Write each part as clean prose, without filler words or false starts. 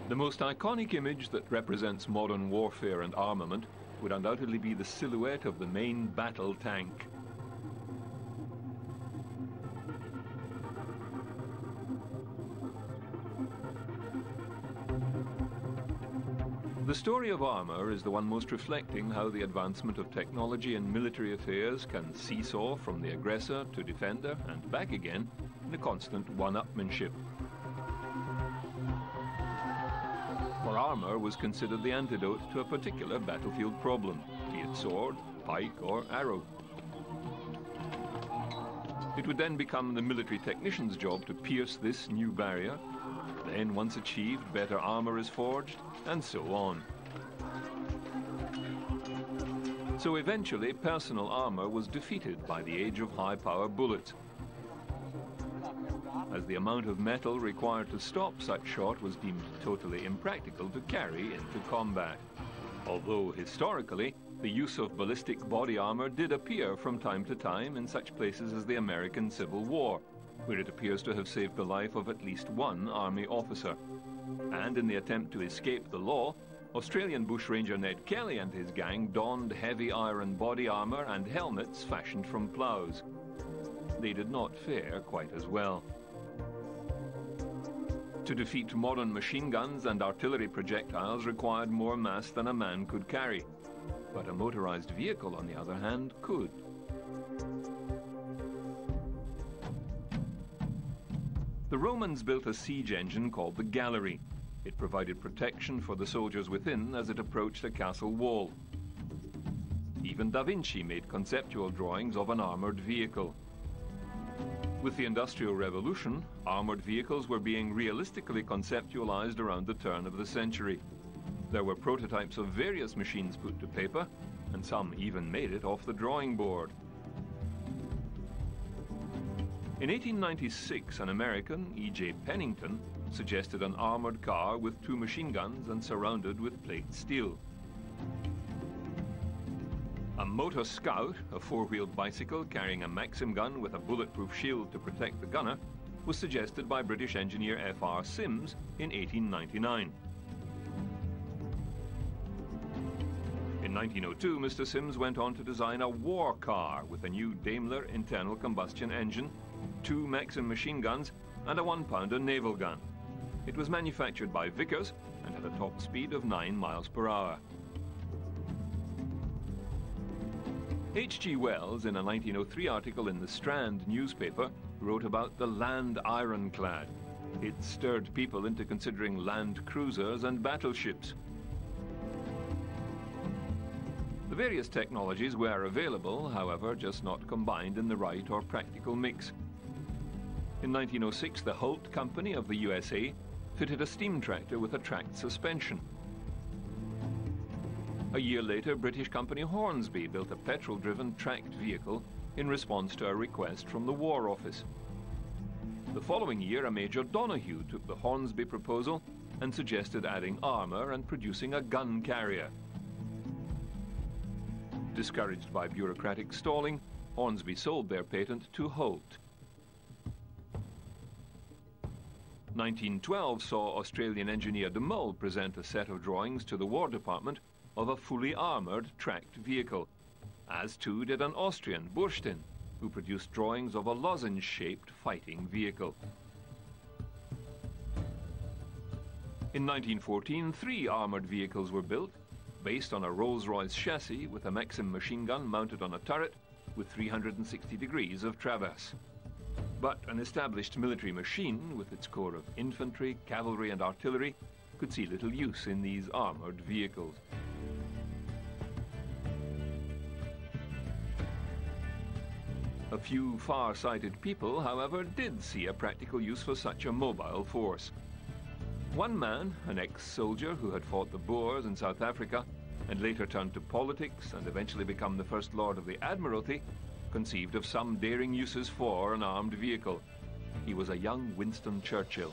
The most iconic image that represents modern warfare and armament would undoubtedly be the silhouette of the main battle tank. The story of armour is the one most reflecting how the advancement of technology in military affairs can seesaw from the aggressor to defender and back again in a constant one-upmanship. For armour was considered the antidote to a particular battlefield problem, be it sword, pike or arrow. It would then become the military technician's job to pierce this new barrier. Then, once achieved, better armour is forged, and so on. So eventually, personal armour was defeated by the age of high-power bullets, as the amount of metal required to stop such shot was deemed totally impractical to carry into combat. Although, historically, the use of ballistic body armour did appear from time to time in such places as the American Civil War, where it appears to have saved the life of at least one army officer. And in the attempt to escape the law, Australian bushranger Ned Kelly and his gang donned heavy iron body armour and helmets fashioned from ploughs. They did not fare quite as well. To defeat modern machine guns and artillery projectiles required more mass than a man could carry. But a motorized vehicle, on the other hand, could. The Romans built a siege engine called the Gallery. It provided protection for the soldiers within as it approached a castle wall. Even Da Vinci made conceptual drawings of an armoured vehicle. With the Industrial Revolution, armoured vehicles were being realistically conceptualized around the turn of the century. There were prototypes of various machines put to paper, and some even made it off the drawing board. In 1896, an American, E.J. Pennington, suggested an armoured car with 2 machine guns and surrounded with plate steel. A Motor Scout, a 4-wheeled bicycle carrying a Maxim gun with a bulletproof shield to protect the gunner, was suggested by British engineer F.R. Sims in 1899. In 1902, Mr. Sims went on to design a war car with a new Daimler internal combustion engine, 2 Maxim machine guns, and a 1-pounder naval gun. It was manufactured by Vickers and had a top speed of 9 miles per hour. H.G. Wells, in a 1903 article in the Strand newspaper, wrote about the land ironclad. It stirred people into considering land cruisers and battleships. The various technologies were available, however, just not combined in the right or practical mix. In 1906, the Holt Company of the USA fitted a steam tractor with a tracked suspension. A year later, British company Hornsby built a petrol-driven tracked vehicle in response to a request from the War Office. The following year, a Major Donahue took the Hornsby proposal and suggested adding armour and producing a gun carrier. Discouraged by bureaucratic stalling, Hornsby sold their patent to Holt. 1912 saw Australian engineer de Mul present a set of drawings to the War Department of a fully armoured tracked vehicle, as too did an Austrian, Burstein, who produced drawings of a lozenge-shaped fighting vehicle. In 1914, 3 armoured vehicles were built, based on a Rolls-Royce chassis with a Maxim machine gun mounted on a turret with 360 degrees of traverse. But an established military machine, with its corps of infantry, cavalry and artillery, could see little use in these armoured vehicles. A few far-sighted people, however, did see a practical use for such a mobile force. One man, an ex-soldier who had fought the Boers in South Africa and later turned to politics and eventually become the First Lord of the Admiralty, conceived of some daring uses for an armed vehicle. He was a young Winston Churchill.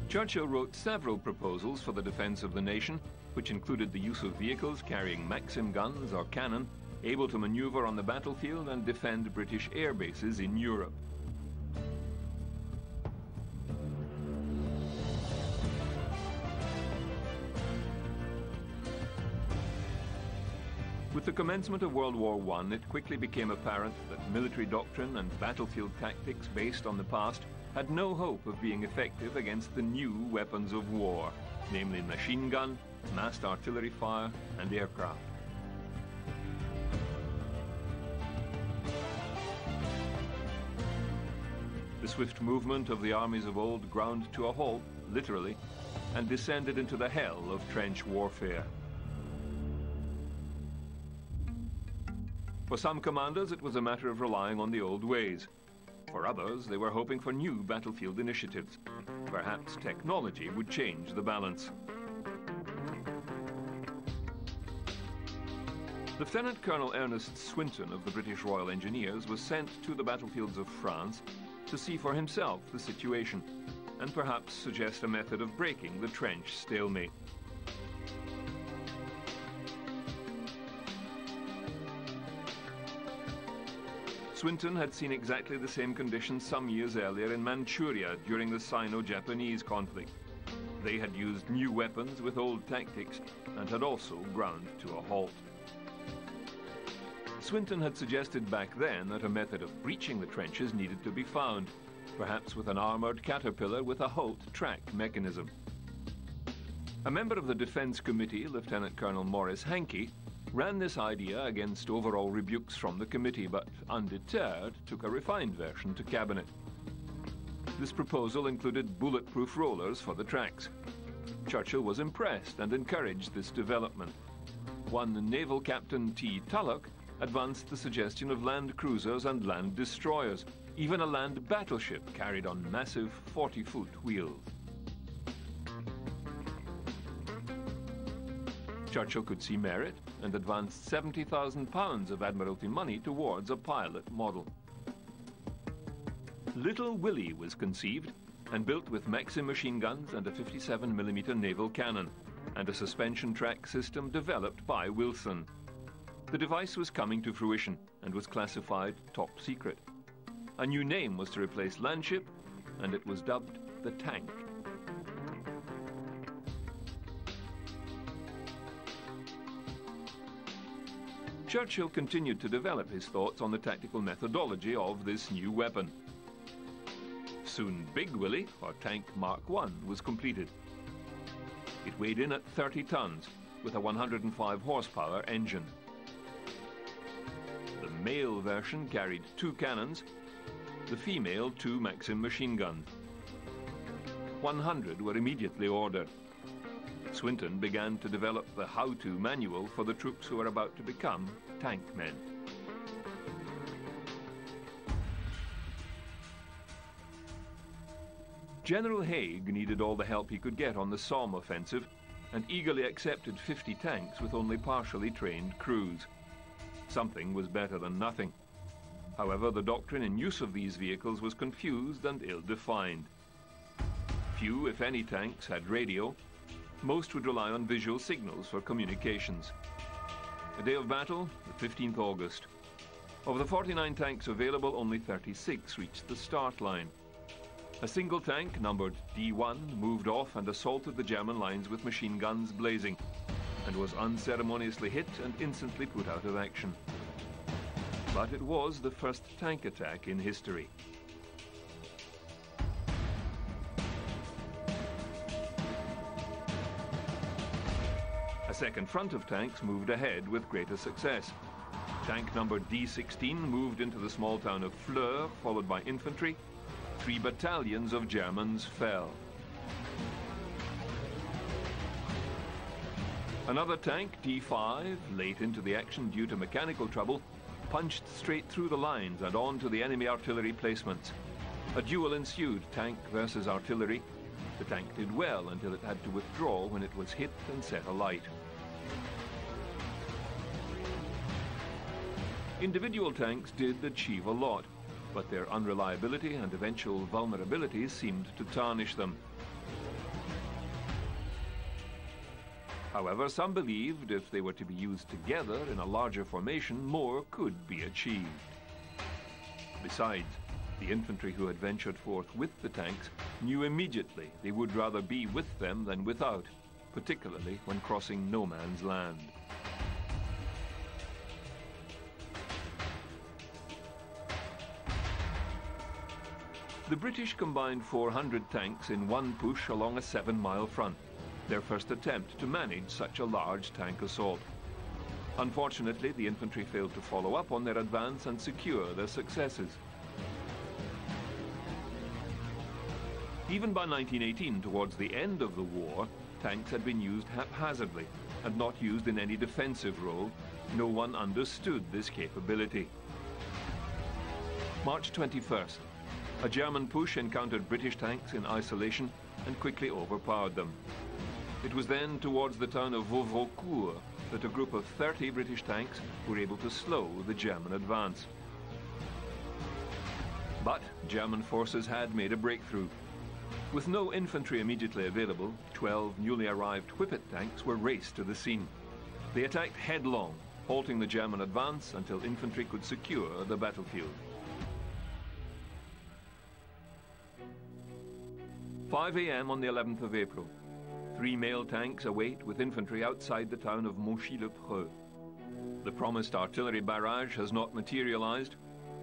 Churchill wrote several proposals for the defence of the nation, which included the use of vehicles carrying Maxim guns or cannon, able to manoeuvre on the battlefield and defend British air bases in Europe. With the commencement of World War I, it quickly became apparent that military doctrine and battlefield tactics based on the past had no hope of being effective against the new weapons of war, namely machine gun, massed artillery fire, and aircraft. The swift movement of the armies of old ground to a halt, literally, and descended into the hell of trench warfare. For some commanders, it was a matter of relying on the old ways. For others, they were hoping for new battlefield initiatives. Perhaps technology would change the balance. Lieutenant Colonel Ernest Swinton of the British Royal Engineers was sent to the battlefields of France to see for himself the situation and perhaps suggest a method of breaking the trench stalemate. Swinton had seen exactly the same conditions some years earlier in Manchuria during the Sino-Japanese conflict. They had used new weapons with old tactics and had also ground to a halt. Swinton had suggested back then that a method of breaching the trenches needed to be found, perhaps with an armoured caterpillar with a halt track mechanism. A member of the Defence Committee, Lieutenant Colonel Maurice Hankey, ran this idea against overall rebukes from the committee, but undeterred, took a refined version to cabinet. This proposal included bulletproof rollers for the tracks. Churchill was impressed and encouraged this development. One Naval Captain T. Tulloch advanced the suggestion of land cruisers and land destroyers. Even a land battleship carried on massive 40-foot wheels. Churchill could see merit and advanced £70,000 of Admiralty money towards a pilot model. Little Willie was conceived and built with Maxim machine guns and a 57mm naval cannon, and a suspension track system developed by Wilson. The device was coming to fruition and was classified top secret. A new name was to replace Landship, and it was dubbed the Tank. Churchill continued to develop his thoughts on the tactical methodology of this new weapon. Soon Big Willie, or Tank Mark I, was completed. It weighed in at 30 tons, with a 105 horsepower engine. The male version carried 2 cannons, the female 2 Maxim machine guns. 100 were immediately ordered. Swinton began to develop the how-to manual for the troops who were about to become tank men. General Haig needed all the help he could get on the Somme offensive and eagerly accepted 50 tanks with only partially trained crews. Something was better than nothing. However, the doctrine in use of these vehicles was confused and ill-defined. Few, if any, tanks had radio. Most would rely on visual signals for communications. The day of battle, the 15th August. Of the 49 tanks available, only 36 reached the start line. A single tank, numbered D1, moved off and assaulted the German lines with machine guns blazing, and was unceremoniously hit and instantly put out of action. But it was the first tank attack in history. A second front of tanks moved ahead with greater success. Tank number D16 moved into the small town of Fleur, followed by infantry. 3 battalions of Germans fell. Another tank, D5, late into the action due to mechanical trouble, punched straight through the lines and on to the enemy artillery placements. A duel ensued, tank versus artillery. The tank did well until it had to withdraw when it was hit and set alight. Individual tanks did achieve a lot, but their unreliability and eventual vulnerabilities seemed to tarnish them. However, some believed if they were to be used together in a larger formation, more could be achieved. Besides, the infantry who had ventured forth with the tanks knew immediately they would rather be with them than without, particularly when crossing no man's land. The British combined 400 tanks in one push along a 7-mile front, their first attempt to manage such a large tank assault. Unfortunately, the infantry failed to follow up on their advance and secure their successes. Even by 1918, towards the end of the war, tanks had been used haphazardly and not used in any defensive role. No one understood this capability. March 21st. A German push encountered British tanks in isolation and quickly overpowered them. It was then towards the town of Vauvaucourt that a group of 30 British tanks were able to slow the German advance. But German forces had made a breakthrough. With no infantry immediately available, 12 newly arrived Whippet tanks were raced to the scene. They attacked headlong, halting the German advance until infantry could secure the battlefield. 5 a.m. on the 11th of April. 3 mail tanks await with infantry outside the town of Monchy-le-Preux. The promised artillery barrage has not materialized.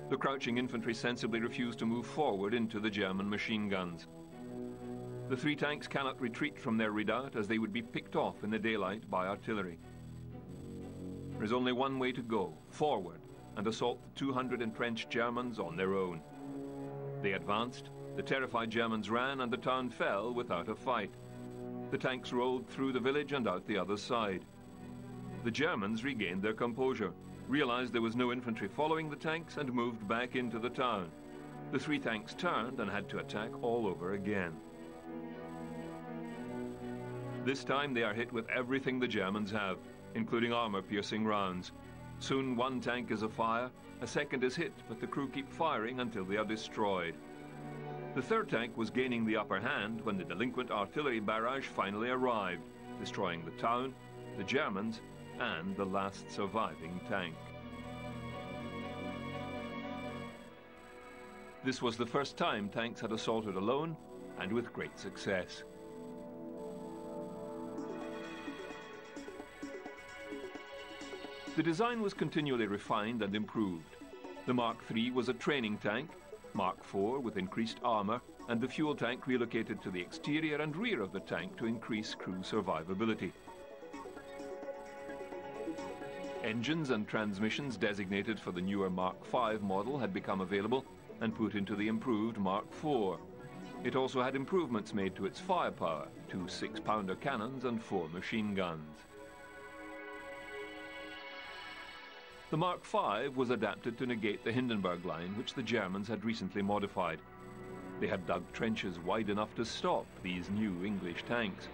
The crouching infantry sensibly refuse to move forward into the German machine guns. The 3 tanks cannot retreat from their redoubt as they would be picked off in the daylight by artillery. There is only one way to go, forward, and assault the 200 entrenched Germans on their own. They advanced, the terrified Germans ran, and the town fell without a fight. The tanks rolled through the village and out the other side. The Germans regained their composure, realized there was no infantry following the tanks, and moved back into the town. The 3 tanks turned and had to attack all over again. This time they are hit with everything the Germans have, including armor-piercing rounds. Soon one tank is afire, a second is hit, but the crew keep firing until they are destroyed. The 3rd tank was gaining the upper hand when the delinquent artillery barrage finally arrived, destroying the town, the Germans, and the last surviving tank. This was the first time tanks had assaulted alone, and with great success. The design was continually refined and improved. The Mark III was a training tank, Mark IV with increased armor, and the fuel tank relocated to the exterior and rear of the tank to increase crew survivability. Engines and transmissions designated for the newer Mark V model had become available and put into the improved Mark IV. It also had improvements made to its firepower, 2 6-pounder cannons and 4 machine guns. The Mark V was adapted to negate the Hindenburg Line, which the Germans had recently modified. They had dug trenches wide enough to stop these new English tanks.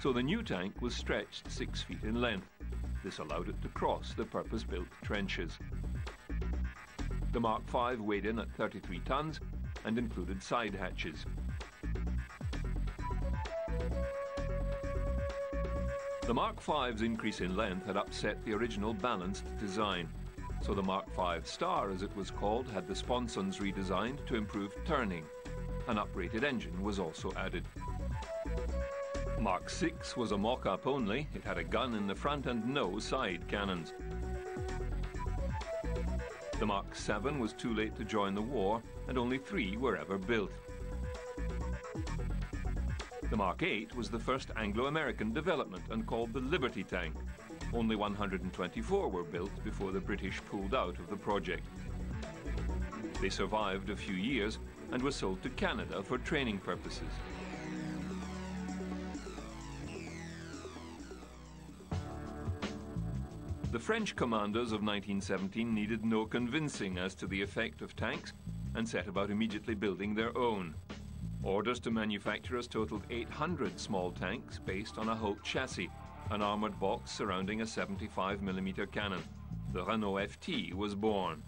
So the new tank was stretched 6 feet in length. This allowed it to cross the purpose-built trenches. The Mark V weighed in at 33 tons and included side hatches. The Mark V's increase in length had upset the original balanced design, so the Mark V Star, as it was called, had the sponsons redesigned to improve turning. An uprated engine was also added. Mark VI was a mock-up only. It had a gun in the front and no side cannons. The Mark VII was too late to join the war, and only 3 were ever built. The Mark VIII was the first Anglo-American development and called the Liberty tank. Only 124 were built before the British pulled out of the project. They survived a few years and were sold to Canada for training purposes. The French commanders of 1917 needed no convincing as to the effect of tanks and set about immediately building their own. Orders to manufacturers totaled 800 small tanks based on a Holt chassis, an armored box surrounding a 75mm cannon. The Renault FT was born.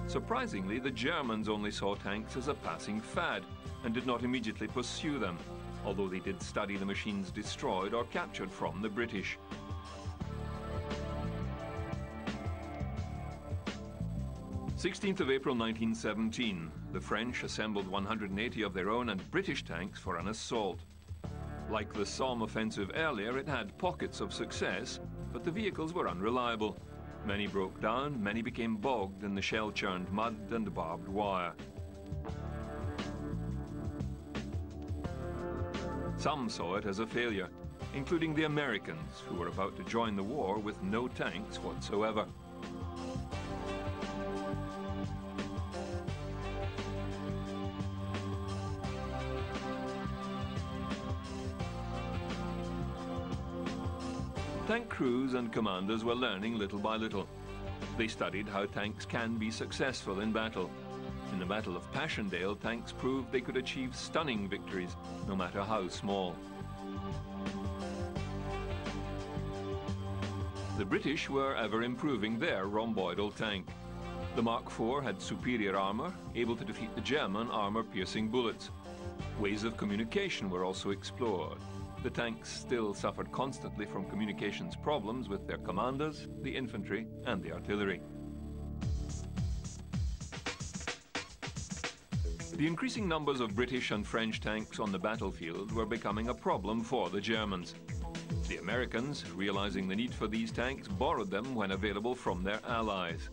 Surprisingly, the Germans only saw tanks as a passing fad and did not immediately pursue them, although they did study the machines destroyed or captured from the British. 16th of April 1917, the French assembled 180 of their own and British tanks for an assault. Like the Somme offensive earlier, it had pockets of success, but the vehicles were unreliable. Many broke down, many became bogged in the shell-churned mud and barbed wire. Some saw it as a failure, including the Americans, who were about to join the war with no tanks whatsoever. Tank crews and commanders were learning little by little. They studied how tanks can be successful in battle. In the Battle of Passchendaele, tanks proved they could achieve stunning victories, no matter how small. The British were ever improving their rhomboidal tank. The Mark IV had superior armor, able to defeat the German armor-piercing bullets. Ways of communication were also explored. The tanks still suffered constantly from communications problems with their commanders, the infantry, and the artillery. The increasing numbers of British and French tanks on the battlefield were becoming a problem for the Germans. The Americans, realizing the need for these tanks, borrowed them when available from their allies.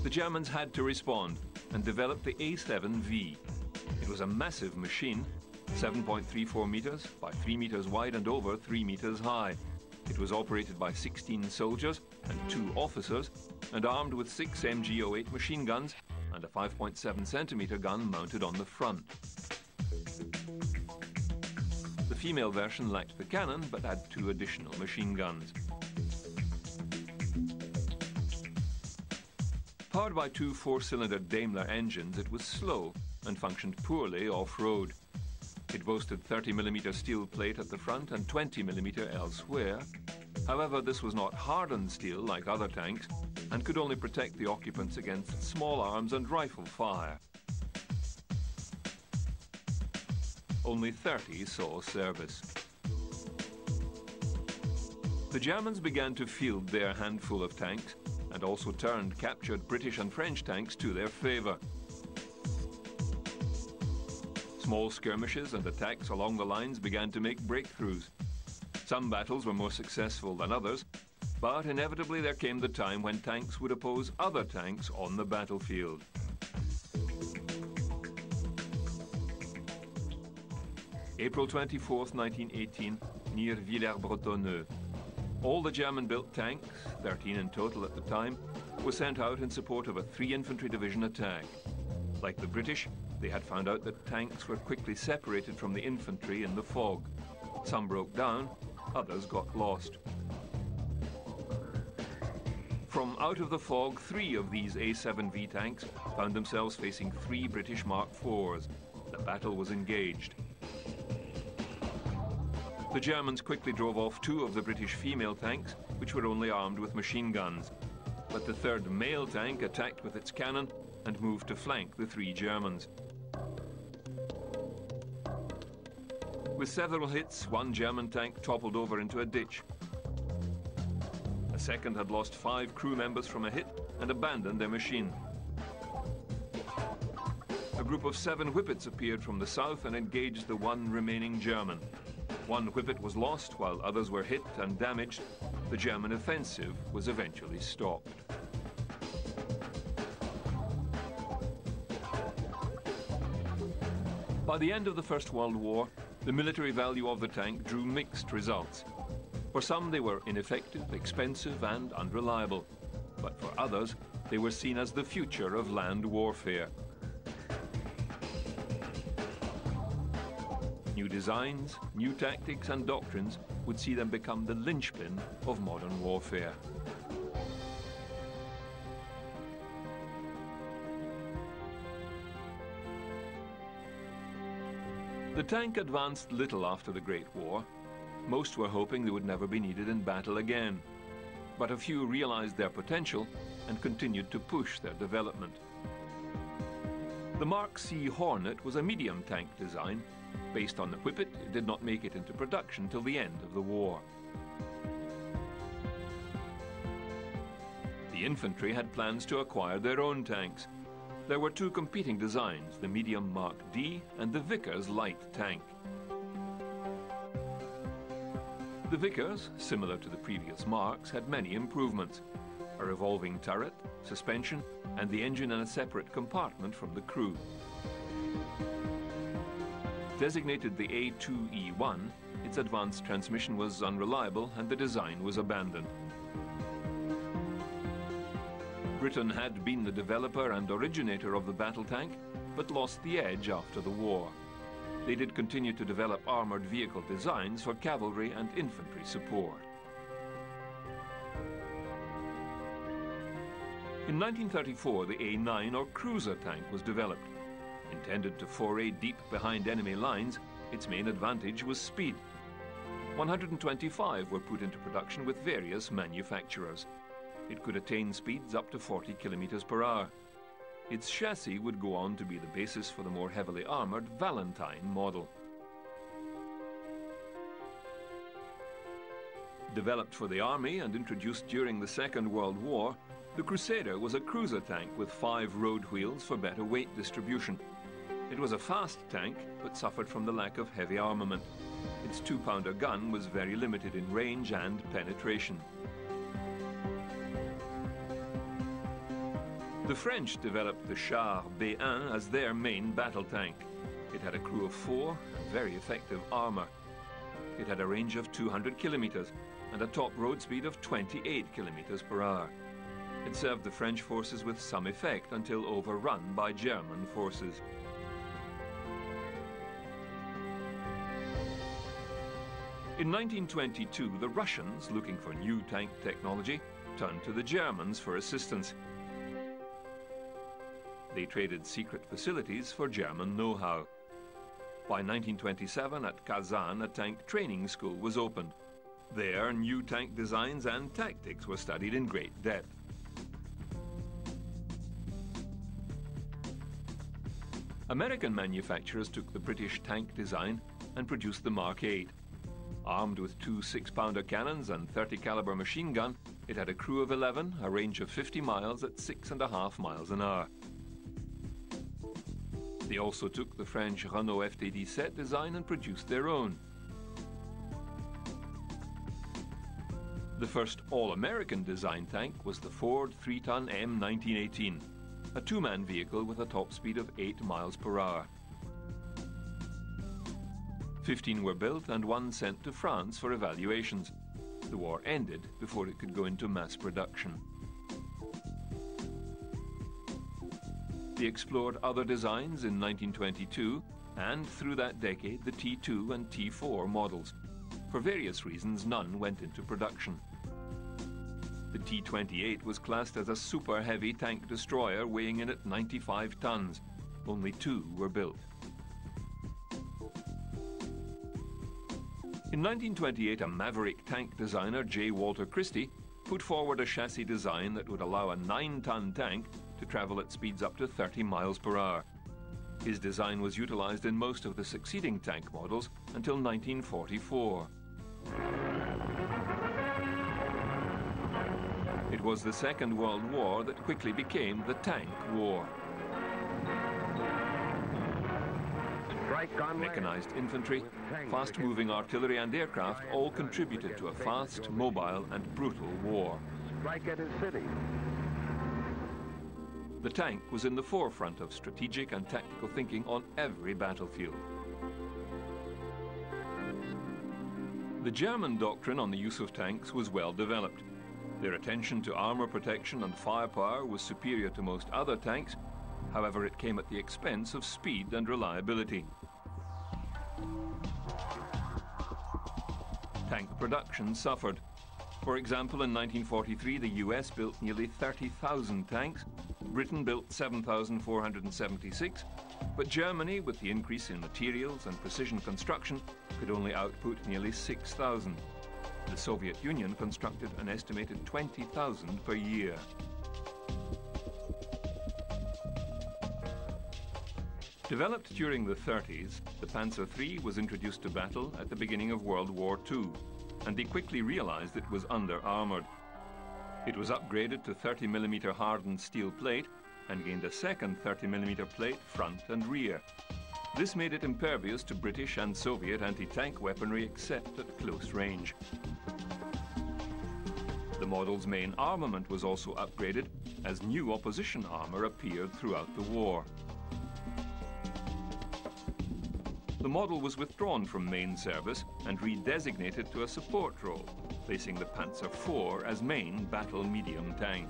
The Germans had to respond and developed the A7V. It was a massive machine, 7.34 meters by 3 meters wide and over 3 meters high. It was operated by 16 soldiers and 2 officers and armed with 6 MG08 machine guns and a 5.7 centimeter gun mounted on the front. The female version lacked the cannon but had 2 additional machine guns. Powered by 2 4-cylinder Daimler engines, it was slow and functioned poorly off-road. It boasted 30mm steel plate at the front and 20mm elsewhere. However, this was not hardened steel like other tanks and could only protect the occupants against small arms and rifle fire. Only 30 saw service. The Germans began to field their handful of tanks and also turned captured British and French tanks to their favor. Small skirmishes and attacks along the lines began to make breakthroughs. Some battles were more successful than others, but inevitably there came the time when tanks would oppose other tanks on the battlefield. April 24th, 1918, near Villers-Bretonneux. All the German-built tanks, 13 in total at the time, were sent out in support of a 3 infantry division attack. Like the British, they had found out that tanks were quickly separated from the infantry in the fog. Some broke down, others got lost. From out of the fog, 3 of these A7V tanks found themselves facing 3 British Mark IVs. The battle was engaged. The Germans quickly drove off 2 of the British female tanks, which were only armed with machine guns. But the 3rd male tank attacked with its cannon and moved to flank the 3 Germans. With several hits, 1 German tank toppled over into a ditch. A second had lost 5 crew members from a hit and abandoned their machine. A group of 7 Whippets appeared from the south and engaged the 1 remaining German. 1 Whippet was lost while others were hit and damaged. The German offensive was eventually stopped. By the end of the First World War, the military value of the tank drew mixed results. For some, they were ineffective, expensive, and unreliable. But for others, they were seen as the future of land warfare. New designs, new tactics, and doctrines would see them become the linchpin of modern warfare. The tank advanced little after the Great War. Most were hoping they would never be needed in battle again. But a few realized their potential and continued to push their development. The Mark C Hornet was a medium tank design. Based on the Whippet, it did not make it into production till the end of the war. The infantry had plans to acquire their own tanks. There were 2 competing designs, the medium Mark D and the Vickers light tank. The Vickers, similar to the previous Marks, had many improvements: a revolving turret, suspension, and the engine in a separate compartment from the crew. Designated the A2E1, its advanced transmission was unreliable and the design was abandoned. Britain had been the developer and originator of the battle tank, but lost the edge after the war. They did continue to develop armoured vehicle designs for cavalry and infantry support. In 1934, the A9 or cruiser tank was developed. Intended to foray deep behind enemy lines, its main advantage was speed. 125 were put into production with various manufacturers. It could attain speeds up to 40 kilometers per hour. Its chassis would go on to be the basis for the more heavily armoured Valentine model. Developed for the army and introduced during the Second World War, the Crusader was a cruiser tank with 5 road wheels for better weight distribution. It was a fast tank, but suffered from the lack of heavy armament. Its 2-pounder gun was very limited in range and penetration. The French developed the Char B1 as their main battle tank. It had a crew of 4 and very effective armour. It had a range of 200 kilometres and a top road speed of 28 kilometres per hour. It served the French forces with some effect until overrun by German forces. In 1922, the Russians, looking for new tank technology, turned to the Germans for assistance. They traded secret facilities for German know-how. By 1927, at Kazan, a tank training school was opened. There, new tank designs and tactics were studied in great depth. American manufacturers took the British tank design and produced the Mark 8. Armed with 2 6-pounder cannons and 30 caliber machine gun, it had a crew of 11, a range of 50 miles at 6.5 miles an hour. They also took the French Renault FT-17 design and produced their own. The first all-American design tank was the Ford 3-ton M1918, a 2-man vehicle with a top speed of 8 miles per hour. 15 were built and 1 sent to France for evaluations. The war ended before it could go into mass production. They explored other designs in 1922, and through that decade the T2 and T4 models. For various reasons, none went into production. The T-28 was classed as a super heavy tank destroyer weighing in at 95 tons. Only 2 were built. In 1928, a maverick tank designer, J. Walter Christie, put forward a chassis design that would allow a 9-ton tank to travel at speeds up to 30 miles per hour. His design was utilized in most of the succeeding tank models until 1944. It was the Second World War that quickly became the Tank War. Mechanized infantry, fast-moving artillery and aircraft all contributed to a fast, mobile and brutal war. Strike at his city. The tank was in the forefront of strategic and tactical thinking on every battlefield. The German doctrine on the use of tanks was well developed. Their attention to armor protection and firepower was superior to most other tanks. However, it came at the expense of speed and reliability. Tank production suffered. For example, in 1943, the US built nearly 30,000 tanks, Britain built 7,476, but Germany, with the increase in materials and precision construction, could only output nearly 6,000. The Soviet Union constructed an estimated 20,000 per year. Developed during the 30s, the Panzer III was introduced to battle at the beginning of World War II, and they quickly realized it was under-armored. It was upgraded to 30mm hardened steel plate and gained a second 30mm plate front and rear. This made it impervious to British and Soviet anti-tank weaponry except at close range. The model's main armament was also upgraded as new opposition armour appeared throughout the war. The model was withdrawn from main service and redesignated to a support role, placing the Panzer IV as main battle medium tank.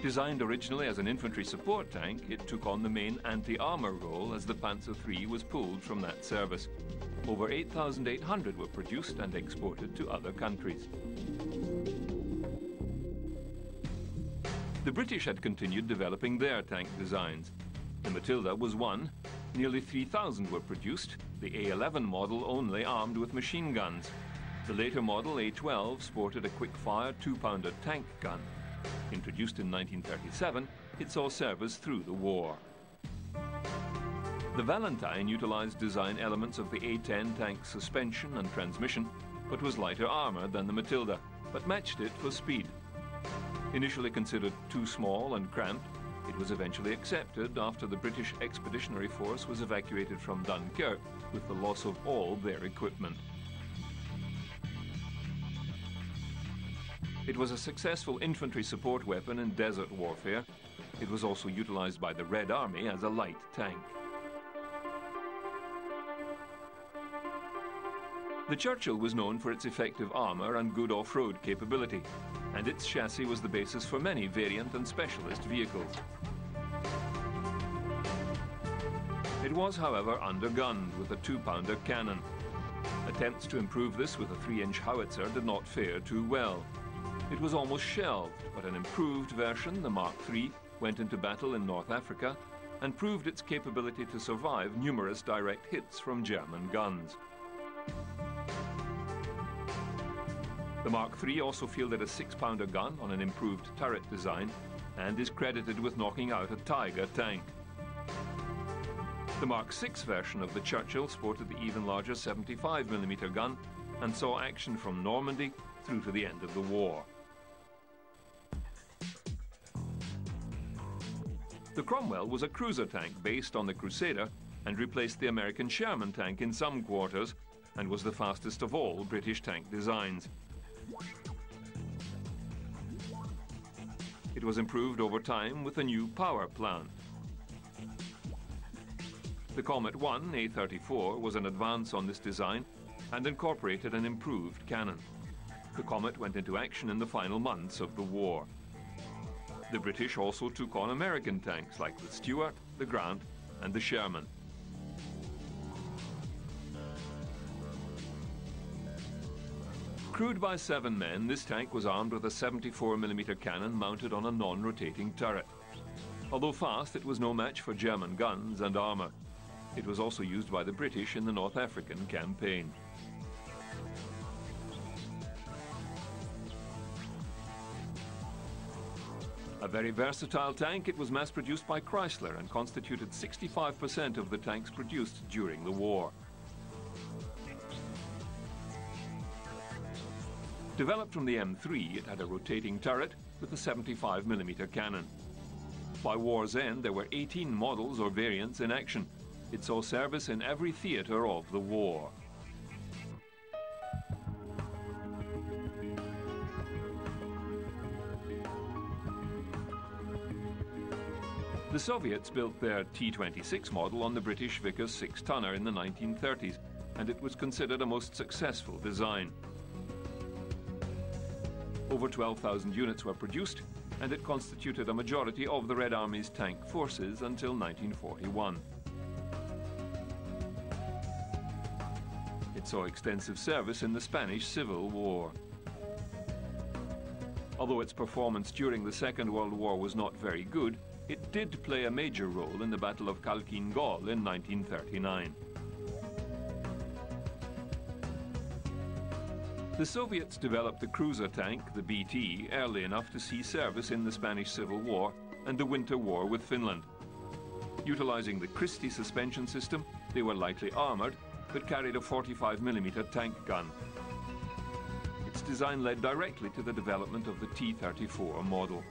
Designed originally as an infantry support tank, it took on the main anti-armour role as the Panzer III was pulled from that service. Over 8,800 were produced and exported to other countries. The British had continued developing their tank designs. The Matilda was one. Nearly 3,000 were produced, the A11 model only armed with machine guns. The later model, A12, sported a quick-fire 2-pounder tank gun. Introduced in 1937, it saw service through the war. The Valentine utilized design elements of the A10 tank's suspension and transmission, but was lighter armored than the Matilda, but matched it for speed. Initially considered too small and cramped, it was eventually accepted after the British Expeditionary Force was evacuated from Dunkirk with the loss of all their equipment. It was a successful infantry support weapon in desert warfare. It was also utilized by the Red Army as a light tank. The Churchill was known for its effective armour and good off-road capability, and its chassis was the basis for many variant and specialist vehicles. It was, however, undergunned with a 2-pounder cannon. Attempts to improve this with a 3-inch howitzer did not fare too well. It was almost shelved, but an improved version, the Mark III, went into battle in North Africa and proved its capability to survive numerous direct hits from German guns. The Mark III also fielded a 6-pounder gun on an improved turret design and is credited with knocking out a Tiger tank. The Mark VI version of the Churchill sported the even larger 75mm gun and saw action from Normandy through to the end of the war. The Cromwell was a cruiser tank based on the Crusader and replaced the American Sherman tank in some quarters and was the fastest of all British tank designs. It was improved over time with a new power plant. The Comet I A34 was an advance on this design and incorporated an improved cannon. The Comet went into action in the final months of the war. The British also took on American tanks like the Stuart, the Grant, and the Sherman. Crewed by 7 men, this tank was armed with a 74mm cannon mounted on a non-rotating turret. Although fast, it was no match for German guns and armour. It was also used by the British in the North African campaign. A very versatile tank, it was mass-produced by Chrysler and constituted 65% of the tanks produced during the war. Developed from the M3, it had a rotating turret with a 75mm cannon. By war's end, there were 18 models or variants in action. It saw service in every theatre of the war. The Soviets built their T-26 model on the British Vickers 6-tonner in the 1930s, and it was considered a most successful design. Over 12,000 units were produced, and it constituted a majority of the Red Army's tank forces until 1941. It saw extensive service in the Spanish Civil War. Although its performance during the Second World War was not very good, it did play a major role in the Battle of Khalkhin Gol in 1939. The Soviets developed the cruiser tank, the BT, early enough to see service in the Spanish Civil War and the Winter War with Finland. Utilizing the Christie suspension system, they were lightly armored, but carried a 45mm tank gun. Its design led directly to the development of the T-34 model.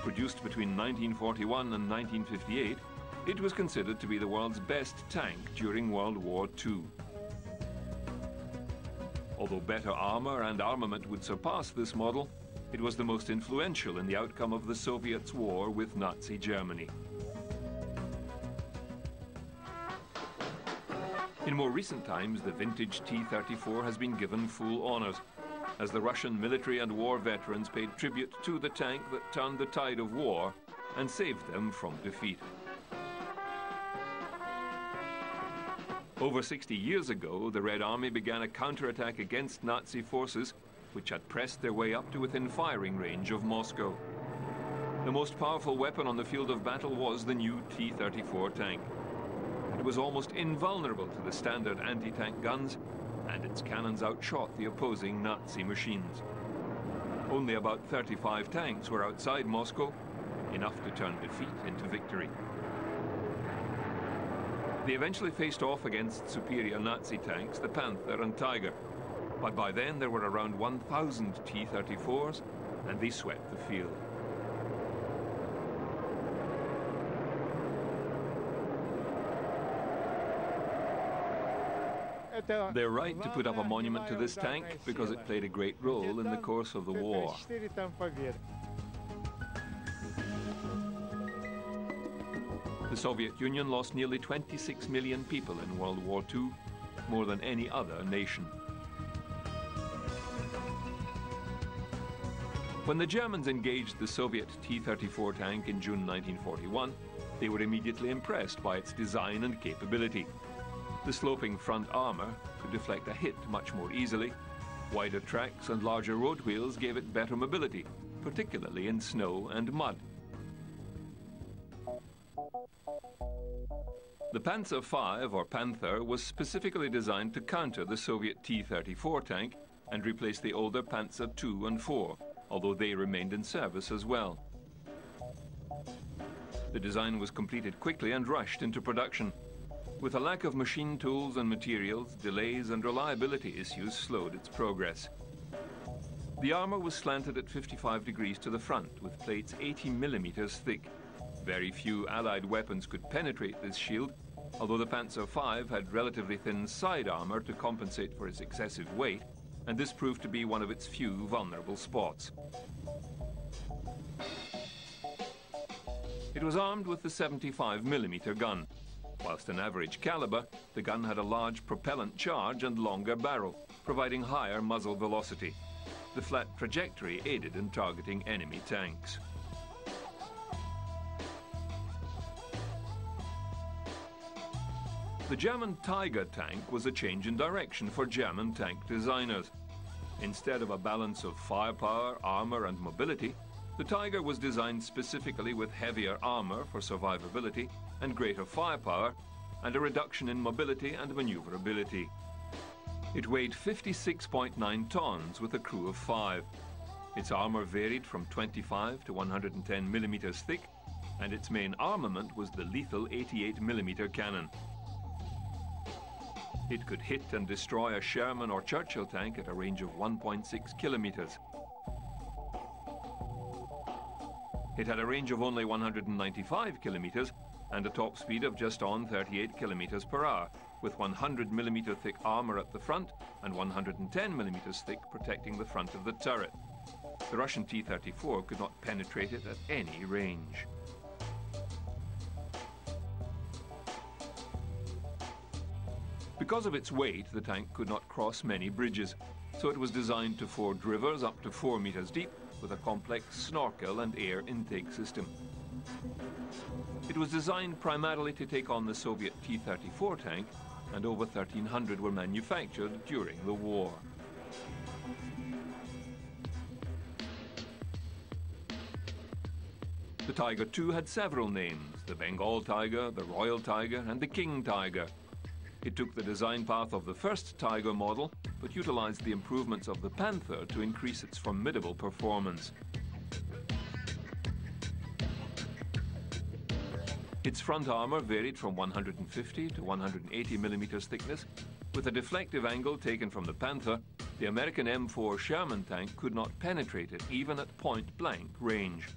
Produced between 1941 and 1958, it was considered to be the world's best tank during World War II. Although better armor and armament would surpass this model, it was the most influential in the outcome of the Soviets' war with Nazi Germany. In more recent times, the vintage T-34 has been given full honors, as the Russian military and war veterans paid tribute to the tank that turned the tide of war and saved them from defeat. Over 60 years ago, the Red Army began a counterattack against Nazi forces which had pressed their way up to within firing range of Moscow. The most powerful weapon on the field of battle was the new T-34 tank. It was almost invulnerable to the standard anti-tank guns, and its cannons outshot the opposing Nazi machines. Only about 35 tanks were outside Moscow, enough to turn defeat into victory. They eventually faced off against superior Nazi tanks, the Panther and Tiger. But by then there were around 1,000 T-34s, and they swept the field. They're right to put up a monument to this tank because it played a great role in the course of the war. The Soviet Union lost nearly 26 million people in World War II, more than any other nation. When the Germans engaged the Soviet T-34 tank in June 1941, they were immediately impressed by its design and capability. The sloping front armor could deflect a hit much more easily. Wider tracks and larger road wheels gave it better mobility, particularly in snow and mud. The Panzer V, or Panther, was specifically designed to counter the Soviet T-34 tank and replace the older Panzer II and IV, although they remained in service as well. The design was completed quickly and rushed into production. With a lack of machine tools and materials, delays and reliability issues slowed its progress. The armor was slanted at 55 degrees to the front, with plates 80 millimeters thick. Very few Allied weapons could penetrate this shield, although the Panzer V had relatively thin side armor to compensate for its excessive weight, and this proved to be one of its few vulnerable spots. It was armed with the 75 millimeter gun. Whilst an average caliber, the gun had a large propellant charge and longer barrel, providing higher muzzle velocity. The flat trajectory aided in targeting enemy tanks. The German Tiger tank was a change in direction for German tank designers. Instead of a balance of firepower, armor and mobility, the Tiger was designed specifically with heavier armor for survivability and greater firepower, and a reduction in mobility and maneuverability. It weighed 56.9 tons with a crew of 5. Its armor varied from 25 to 110 millimeters thick, and its main armament was the lethal 88 millimeter cannon. It could hit and destroy a Sherman or Churchill tank at a range of 1.6 kilometers. It had a range of only 195 kilometers and a top speed of just on 38 kilometers per hour, with 100 millimeter thick armor at the front and 110 millimeters thick protecting the front of the turret. The Russian T-34 could not penetrate it at any range. Because of its weight, the tank could not cross many bridges, so it was designed to ford rivers up to 4 meters deep with a complex snorkel and air intake system. It was designed primarily to take on the Soviet T-34 tank, and over 1,300 were manufactured during the war. The Tiger II had several names: the Bengal Tiger, the Royal Tiger, and the King Tiger. It took the design path of the first Tiger model, but utilized the improvements of the Panther to increase its formidable performance. Its front armor varied from 150 to 180 millimeters thickness. With a deflective angle taken from the Panther, the American M4 Sherman tank could not penetrate it even at point-blank range.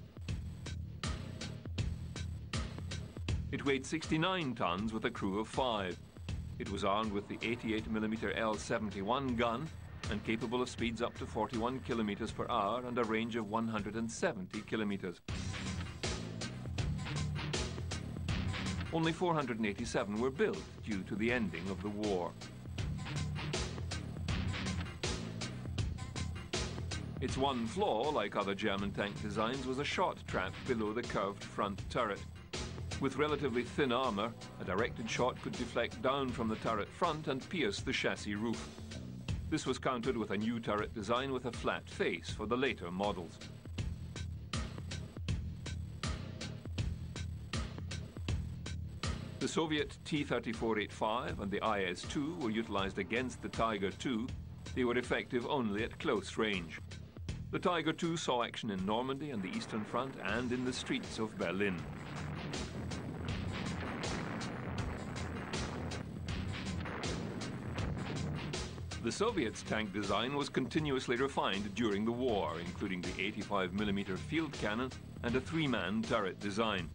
It weighed 69 tons with a crew of 5. It was armed with the 88mm L-71 gun and capable of speeds up to 41 kilometers per hour and a range of 170 kilometers. Only 487 were built due to the ending of the war. Its one flaw, like other German tank designs, was a shot trap below the curved front turret. With relatively thin armor, a directed shot could deflect down from the turret front and pierce the chassis roof. This was countered with a new turret design with a flat face for the later models. The Soviet T-3485 and the IS-2 were utilized against the Tiger II. They were effective only at close range. The Tiger II saw action in Normandy and the Eastern Front and in the streets of Berlin. The Soviets' tank design was continuously refined during the war, including the 85mm field cannon and a 3-man turret design.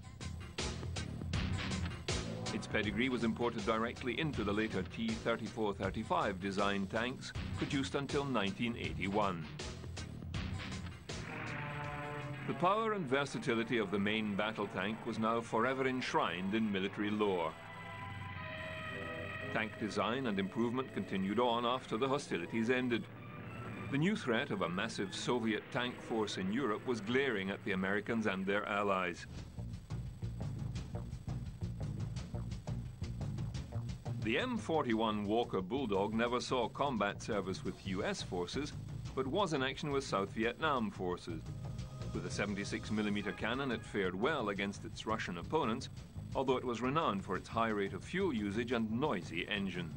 Its pedigree was imported directly into the later T-3435 design tanks, produced until 1981. The power and versatility of the main battle tank was now forever enshrined in military lore. Tank design and improvement continued on after the hostilities ended. The new threat of a massive Soviet tank force in Europe was glaring at the Americans and their allies. The M41 Walker Bulldog never saw combat service with US forces, but was in action with South Vietnam forces. With a 76mm cannon, it fared well against its Russian opponents, although it was renowned for its high rate of fuel usage and noisy engine.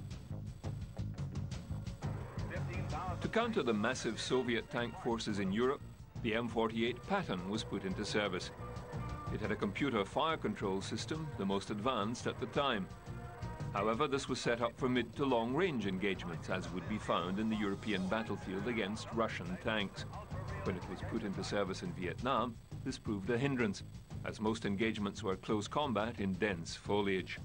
To counter the massive Soviet tank forces in Europe, the M48 Patton was put into service. It had a computer fire control system, the most advanced at the time. However, this was set up for mid to long range engagements, as would be found in the European battlefield against Russian tanks. When it was put into service in Vietnam, this proved a hindrance, as most engagements were close combat in dense foliage.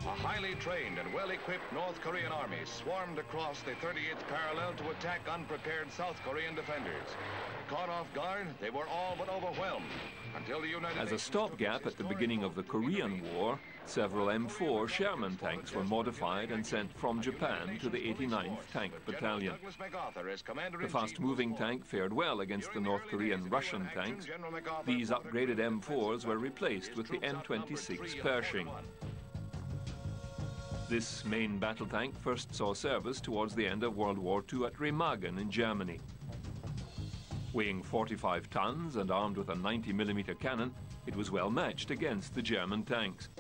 A highly trained and well-equipped North Korean army swarmed across the 38th parallel to attack unprepared South Korean defenders. Caught off guard, they were all but overwhelmed until the United States... As a stopgap at the beginning of the Korean War, several M4 Sherman tanks were modified and sent from Japan to the 89th Tank Battalion. The fast-moving tank fared well against the North Korean Russian tanks. These upgraded M4s were replaced with the M26 Pershing. This main battle tank first saw service towards the end of World War II at Remagen in Germany. Weighing 45 tons and armed with a 90mm cannon, it was well matched against the German tanks.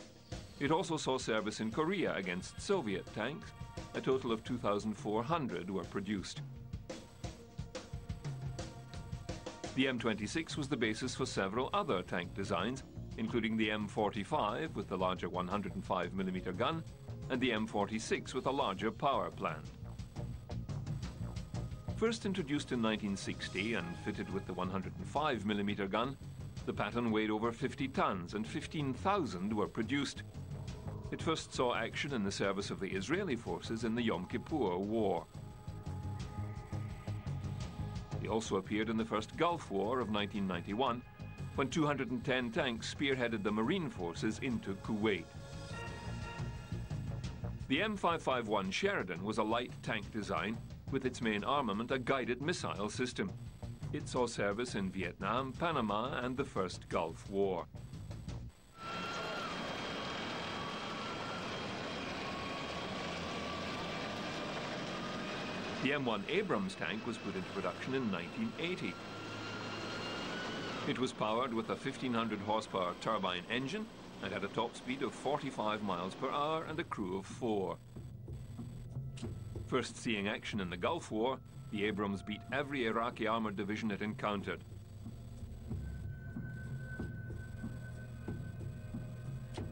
It also saw service in Korea against Soviet tanks. A total of 2,400 were produced. The M26 was the basis for several other tank designs, including the M45 with the larger 105mm gun and the M46 with a larger power plant. First introduced in 1960 and fitted with the 105mm gun, the Patton weighed over 50 tons and 15,000 were produced. It first saw action in the service of the Israeli forces in the Yom Kippur War. They also appeared in the first Gulf War of 1991, when 210 tanks spearheaded the Marine forces into Kuwait. The M551 Sheridan was a light tank design with its main armament a guided missile system. It saw service in Vietnam, Panama, and the First Gulf War. The M1 Abrams tank was put into production in 1980. It was powered with a 1,500 horsepower turbine engine and had a top speed of 45 miles per hour and a crew of 4. First seeing action in the Gulf War, the Abrams beat every Iraqi armored division it encountered.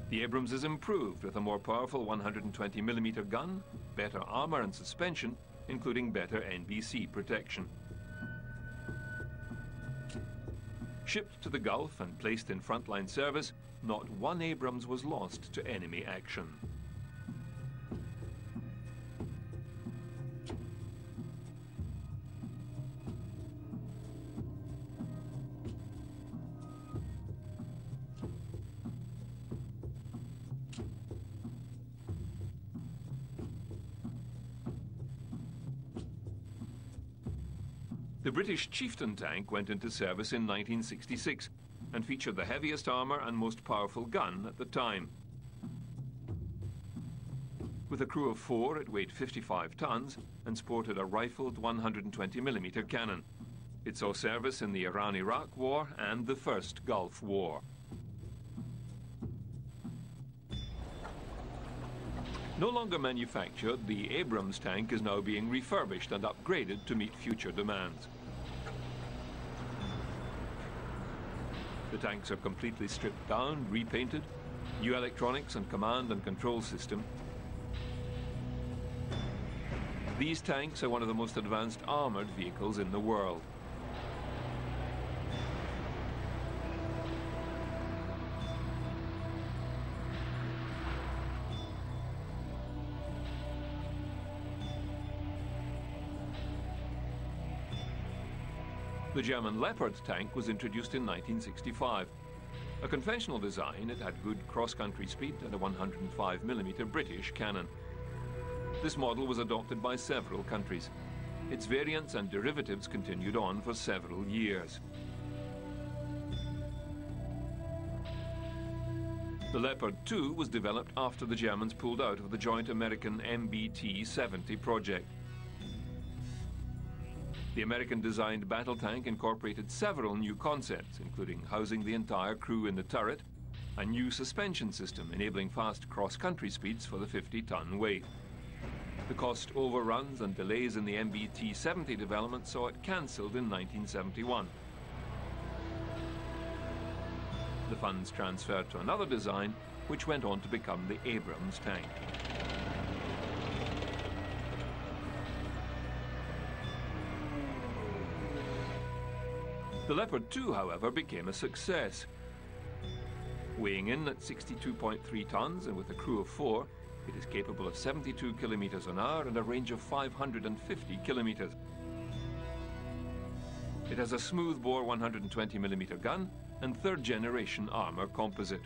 The Abrams is improved with a more powerful 120mm gun, better armor and suspension, including better NBC protection. Shipped to the Gulf and placed in frontline service, not one Abrams was lost to enemy action. The British Chieftain tank went into service in 1966 and featured the heaviest armour and most powerful gun at the time. With a crew of 4, it weighed 55 tons and sported a rifled 120mm cannon. It saw service in the Iran-Iraq War and the First Gulf War. No longer manufactured, the Abrams tank is now being refurbished and upgraded to meet future demands. The tanks are completely stripped down, repainted, new electronics and command and control system. These tanks are one of the most advanced armoured vehicles in the world. The German Leopard tank was introduced in 1965. A conventional design, it had good cross-country speed and a 105mm British cannon. This model was adopted by several countries. Its variants and derivatives continued on for several years. The Leopard 2 was developed after the Germans pulled out of the joint American MBT-70 project. The American-designed battle tank incorporated several new concepts, including housing the entire crew in the turret, a new suspension system enabling fast cross-country speeds for the 50-ton weight. The cost overruns and delays in the MBT-70 development saw it cancelled in 1971. The funds transferred to another design, which went on to become the Abrams tank. The Leopard 2, however, became a success. Weighing in at 62.3 tons and with a crew of 4, it is capable of 72 kilometers an hour and a range of 550 kilometers. It has a smoothbore 120mm gun and third-generation armor composite.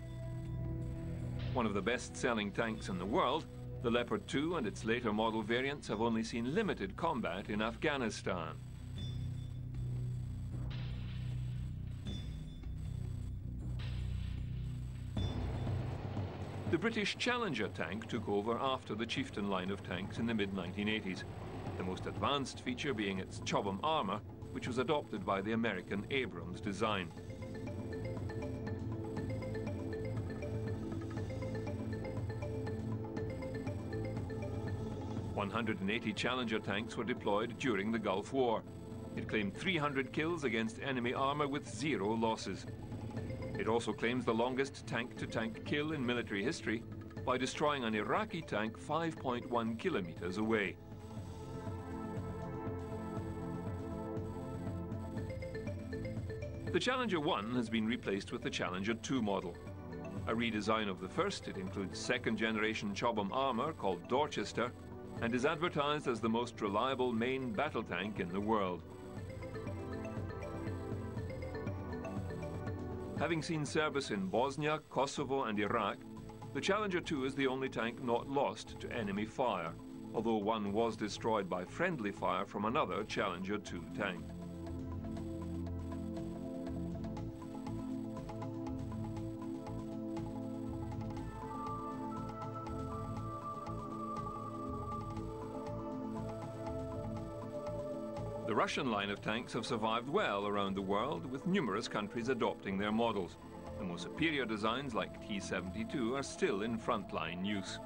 One of the best-selling tanks in the world, the Leopard 2 and its later model variants have only seen limited combat in Afghanistan. The British Challenger tank took over after the Chieftain line of tanks in the mid-1980s, the most advanced feature being its Chobham armour, which was adopted by the American Abrams design. "180 Challenger tanks were deployed during the Gulf War. It claimed 300 kills against enemy armour with 0 losses. It also claims the longest tank-to-tank kill in military history by destroying an Iraqi tank 5.1 kilometers away. The Challenger 1 has been replaced with the Challenger 2 model. A redesign of the first, it includes second-generation Chobham armour called Dorchester and is advertised as the most reliable main battle tank in the world. Having seen service in Bosnia, Kosovo and Iraq, the Challenger 2 is the only tank not lost to enemy fire, although one was destroyed by friendly fire from another Challenger 2 tank. The Russian line of tanks have survived well around the world, with numerous countries adopting their models. The more superior designs like T-72 are still in frontline use.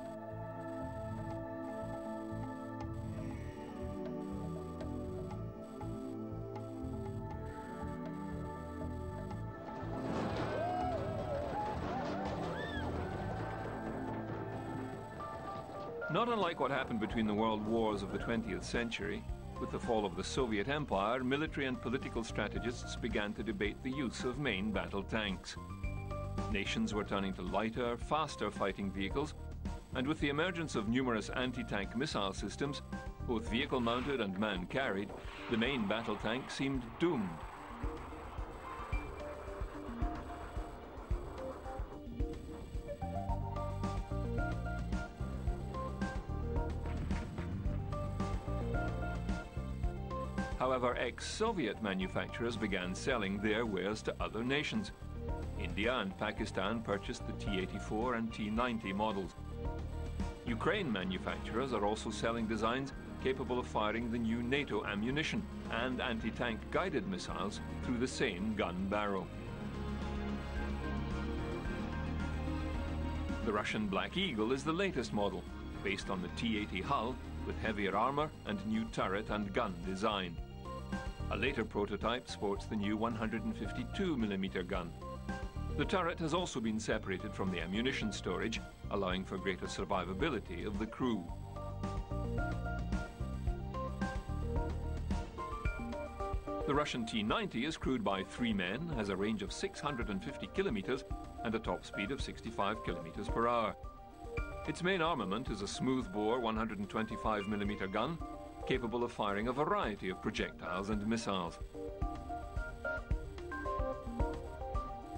Not unlike what happened between the world wars of the 20th century, With the fall of the Soviet Empire, military and political strategists began to debate the use of main battle tanks. Nations were turning to lighter, faster fighting vehicles, and with the emergence of numerous anti-tank missile systems, both vehicle-mounted and man-carried, the main battle tank seemed doomed. However, ex-Soviet manufacturers began selling their wares to other nations. India and Pakistan purchased the T-84 and T-90 models. Ukraine manufacturers are also selling designs capable of firing the new NATO ammunition and anti-tank guided missiles through the same gun barrel. The Russian Black Eagle is the latest model, based on the T-80 hull with heavier armor and new turret and gun design. A later prototype sports the new 152mm gun. The turret has also been separated from the ammunition storage, allowing for greater survivability of the crew. The Russian T-90 is crewed by 3 men, has a range of 650 kilometers and a top speed of 65 kilometers per hour. Its main armament is a smoothbore 125mm gun, capable of firing a variety of projectiles and missiles.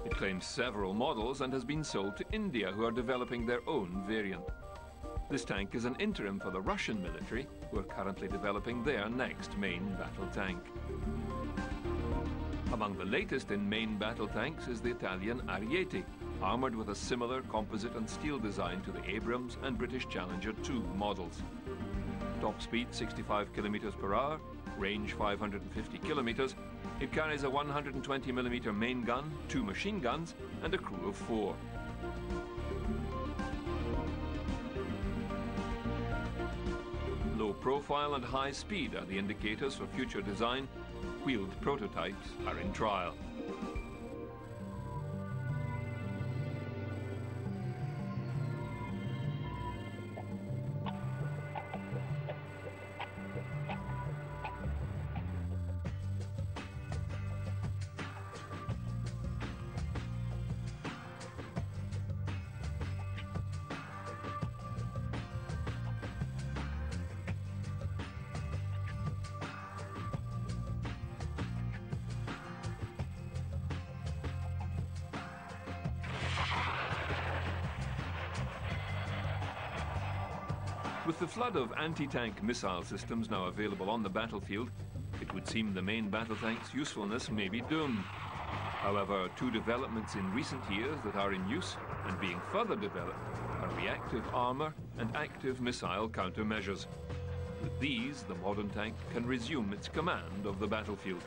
It claims several models and has been sold to India, who are developing their own variant. This tank is an interim for the Russian military, who are currently developing their next main battle tank. Among the latest in main battle tanks is the Italian Ariete, armoured with a similar composite and steel design to the Abrams and British Challenger 2 models. Top speed 65 kilometers per hour, range 550 kilometers. It carries a 120mm main gun, 2 machine guns, and a crew of 4. Low profile and high speed are the indicators for future design. Wheeled prototypes are in trial. With the flood of anti-tank missile systems now available on the battlefield, it would seem the main battle tank's usefulness may be doomed. However, 2 developments in recent years that are in use and being further developed are reactive armor and active missile countermeasures. With these, the modern tank can resume its command of the battlefield.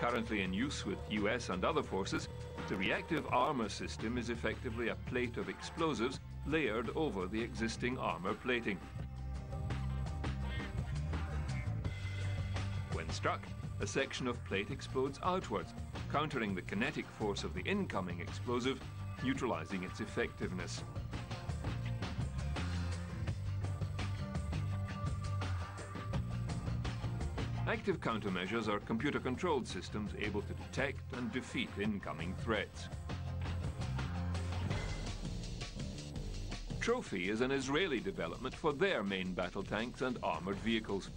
Currently in use with US and other forces, the reactive armor system is effectively a plate of explosives layered over the existing armor plating. When struck, a section of plate explodes outwards, countering the kinetic force of the incoming explosive, neutralizing its effectiveness. Active countermeasures are computer-controlled systems able to detect and defeat incoming threats. Trophy is an Israeli development for their main battle tanks and armored vehicles.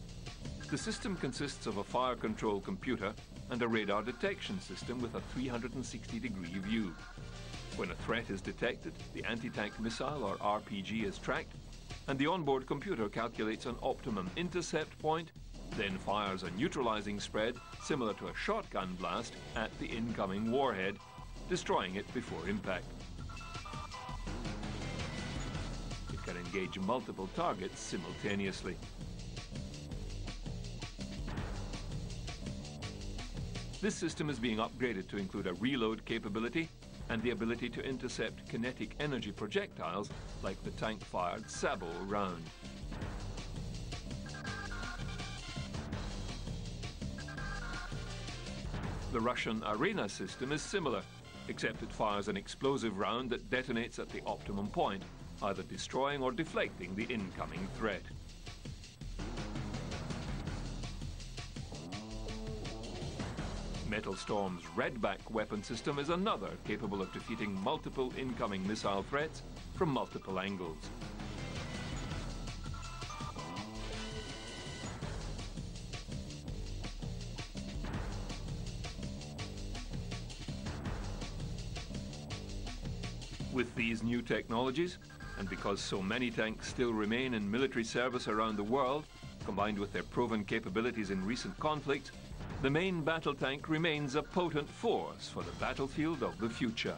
The system consists of a fire control computer and a radar detection system with a 360-degree view. When a threat is detected, the anti-tank missile or RPG is tracked, and the onboard computer calculates an optimum intercept point, then fires a neutralizing spread similar to a shotgun blast at the incoming warhead, destroying it before impact. It can engage multiple targets simultaneously. This system is being upgraded to include a reload capability and the ability to intercept kinetic energy projectiles like the tank-fired Sabo round. The Russian Arena system is similar, except it fires an explosive round that detonates at the optimum point, either destroying or deflecting the incoming threat. Metal Storm's Redback weapon system is another capable of defeating multiple incoming missile threats from multiple angles. With these new technologies, and because so many tanks still remain in military service around the world, combined with their proven capabilities in recent conflicts, the main battle tank remains a potent force for the battlefield of the future.